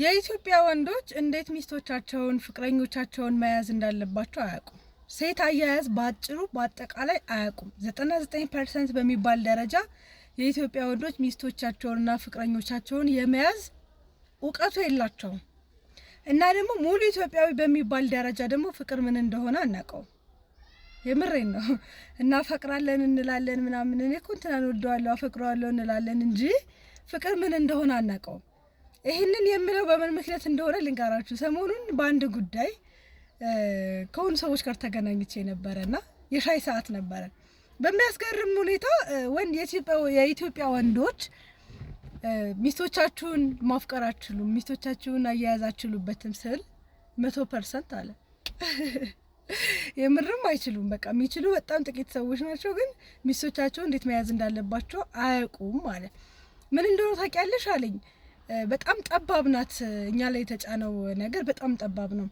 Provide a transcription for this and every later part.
የኢትዮጵያ ወንዶች እንዴት ሚስቶቻቸውን ፍቅረኞቻቸውን መያዝ እንዳለባቸው አያውቁም። ሴት አያያዝ ባጭሩ በአጠቃላይ አያውቁም። 99% በሚባል ደረጃ የኢትዮጵያ ወንዶች ሚስቶቻቸውንና ፍቅረኞቻቸውን የመያዝ እውቀቱ የላቸውም። እና ደግሞ ሙሉ ኢትዮጵያዊ በሚባል ደረጃ ደግሞ ፍቅር ምን እንደሆነ አናውቀውም። የምሬን ነው። እና ፈቅራለን እንላለን ምናምን እኔ እኮ እንትን ወደዋለሁ አፈቅረዋለሁ እንላለን እንጂ ፍቅር ምን እንደሆነ አናውቀውም። ይህንን የምለው በምን ምክንያት እንደሆነ ልንገራችሁ። ሰሞኑን በአንድ ጉዳይ ከሆኑ ሰዎች ጋር ተገናኝቼ ነበረና የሻይ ሰዓት ነበረ። በሚያስገርም ሁኔታ የኢትዮጵያ ወንዶች ሚስቶቻችሁን ማፍቀር አትችሉም፣ ሚስቶቻችሁን አያያዝ አትችሉበትም ስል 100% አለ። የምርም አይችሉም። በቃ የሚችሉ በጣም ጥቂት ሰዎች ናቸው፣ ግን ሚስቶቻቸውን እንዴት መያዝ እንዳለባቸው አያውቁም ማለት ምን እንደሆነ ታውቂያለሽ አለኝ። በጣም ጠባብ ናት። እኛ ላይ የተጫነው ነገር በጣም ጠባብ ነው።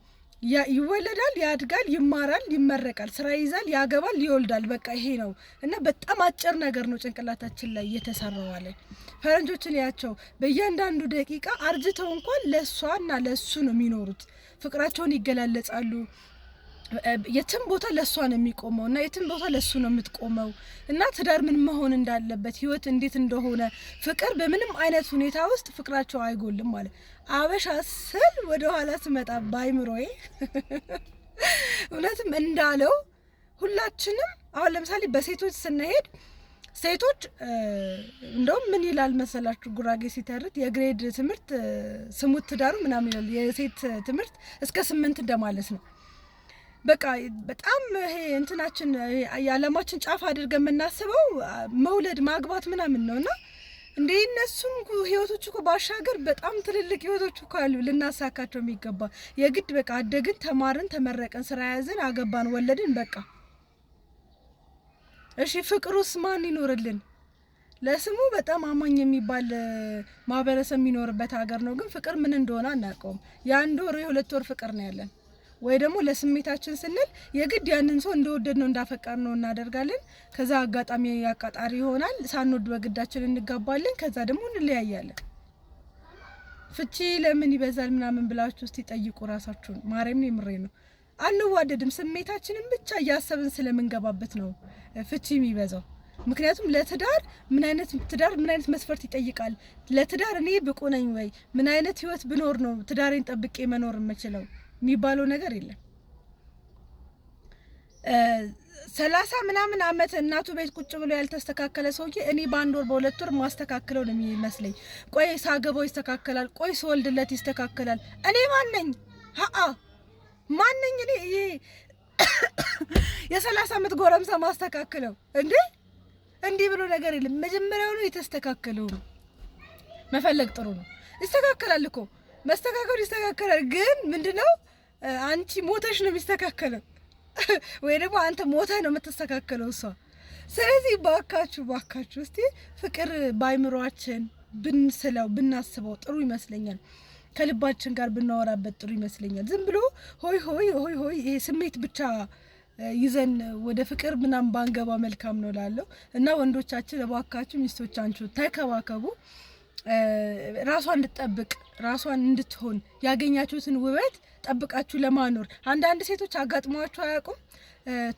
ይወለዳል፣ ያድጋል፣ ይማራል፣ ይመረቃል፣ ስራ ይዛል፣ ያገባል፣ ይወልዳል። በቃ ይሄ ነው እና በጣም አጭር ነገር ነው ጭንቅላታችን ላይ እየተሰራው አለ። ፈረንጆችን ያቸው በእያንዳንዱ ደቂቃ አርጅተው እንኳን ለሷና ለሱ ነው የሚኖሩት። ፍቅራቸውን ይገላለጻሉ። የትም ቦታ ለሷ ነው የሚቆመው እና የትም ቦታ ለሱ ነው የምትቆመው እና ትዳር ምን መሆን እንዳለበት ህይወት እንዴት እንደሆነ ፍቅር በምንም አይነት ሁኔታ ውስጥ ፍቅራቸው አይጎልም ማለት አበሻ ስል ወደ ኋላ ስመጣ ባይምሮዬ እውነትም እንዳለው ሁላችንም አሁን ለምሳሌ በሴቶች ስንሄድ ሴቶች እንደውም ምን ይላል መሰላችሁ ጉራጌ ሲተርት የግሬድ ትምህርት ስሙት ትዳሩ ምናምን ይላል። የሴት ትምህርት እስከ 8 እንደማለት ነው። በቃ በጣም ይሄ እንትናችን የዓለማችን ጫፍ አድርገን የምናስበው መውለድ ማግባት ምናምን ነውና እንደ እነሱም ህይወቶች እኮ ባሻገር በጣም ትልልቅ ህይወቶች እኮ አሉ ልናሳካቸው የሚገባ። የግድ በቃ አደግን፣ ተማርን፣ ተመረቀን፣ ስራ ያዝን፣ አገባን፣ ወለድን በቃ እሺ ፍቅሩስ ማን ይኖርልን? ለስሙ በጣም አማኝ የሚባል ማህበረሰብ የሚኖርበት ሀገር ነው፣ ግን ፍቅር ምን እንደሆነ አናውቀውም። የአንድ ወር የሁለት ወር ፍቅር ነው ያለን። ወይ ደግሞ ለስሜታችን ስንል የግድ ያንን ሰው እንደወደድ ነው እንዳፈቀር ነው እናደርጋለን። ከዛ አጋጣሚ ያቃጣሪ ይሆናል፣ ሳንወድ በግዳችን እንጋባለን። ከዛ ደግሞ እንለያያለን። ፍቺ ለምን ይበዛል ምናምን ብላችሁ እስቲ ጠይቁ ራሳችሁን። ማርያም ነው የምሬ ነው። አንዋደድም፣ ስሜታችንን ብቻ እያሰብን ስለምንገባበት ነው ፍቺ የሚበዛው። ምክንያቱም ለትዳር ምን አይነት መስፈርት ይጠይቃል? ለትዳር እኔ ብቁ ነኝ ወይ? ምን አይነት ህይወት ብኖር ነው ትዳሬን ጠብቄ መኖር የምችለው የሚባለው ነገር የለም። 30 ምናምን አመት እናቱ ቤት ቁጭ ብሎ ያልተስተካከለ ሰውዬ እኔ በአንድ ወር በሁለት ወር ማስተካከለው ነው የሚመስለኝ። ቆይ ሳገባው ይስተካከላል፣ ቆይ ስወልድለት ይስተካከላል። እኔ ማነኝ? ማነኝ እኔ? ይሄ የ30 አመት ጎረምሳ ማስተካከለው እንዴ? እንዲህ ብሎ ነገር የለም። መጀመሪያው ነው የተስተካከለው ነው መፈለግ ጥሩ ነው። ይስተካከላል እኮ መስተካከሉ ይስተካከላል። ግን ምንድነው አንቺ ሞተሽ ነው የሚስተካከለው ወይ ደግሞ አንተ ሞተህ ነው የምትስተካከለው እሷ። ስለዚህ ባካችሁ እስቲ ፍቅር ባይምሯችን ብናስበው ጥሩ ይመስለኛል። ከልባችን ጋር ብናወራበት ጥሩ ይመስለኛል። ዝም ብሎ ሆይ ይሄ ስሜት ብቻ ይዘን ወደ ፍቅር ምናምን ባንገባ መልካም ነው ላለው እና ወንዶቻችን እባካችሁ ሚስቶቻችሁ ተከባከቡ። ራሷን እንድትጠብቅ ራሷን እንድትሆን ያገኛችሁትን ውበት ጠብቃችሁ ለማኖር። አንዳንድ ሴቶች አጋጥሟቸው አያውቁም?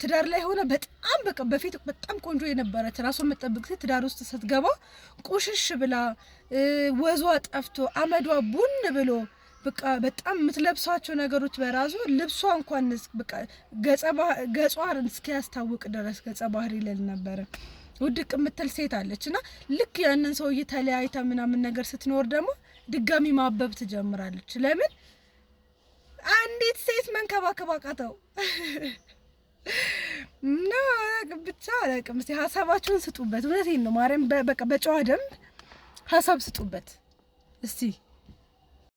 ትዳር ላይ ሆነ በጣም በፊት በጣም ቆንጆ የነበረች ራሷን የምትጠብቅ ሴት ትዳር ውስጥ ስትገባ ቁሽሽ ብላ ወዟ ጠፍቶ አመዷ ቡን ብሎ በቃ በጣም የምትለብሷቸው ነገሮች በራሱ ልብሷ እንኳን በቃ ገጿን እስኪያስታውቅ ድረስ ገጸ ባህሪ ይለል ነበረ ውድቅ የምትል ሴት አለች። እና ልክ ያንን ሰውዬ ተለያይታ ምናምን ነገር ስትኖር ደግሞ ድጋሚ ማበብ ትጀምራለች። ለምን? አንዲት ሴት መንከባከብ አቃተው እና ብቻ አላውቅም። እስኪ ሀሳባችሁን ስጡበት። እውነቴን ነው ማርያም፣ በቃ በጨዋ ደንብ ሀሳብ ስጡበት እስቲ።